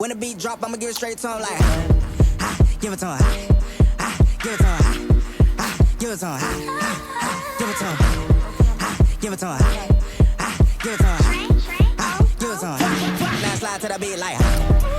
When the beat drop, I'ma give it straight to him like, give it to him, give it to him, give it to him, give it to him, give it to him, give it to him, give it to him. Now slide to the beat like,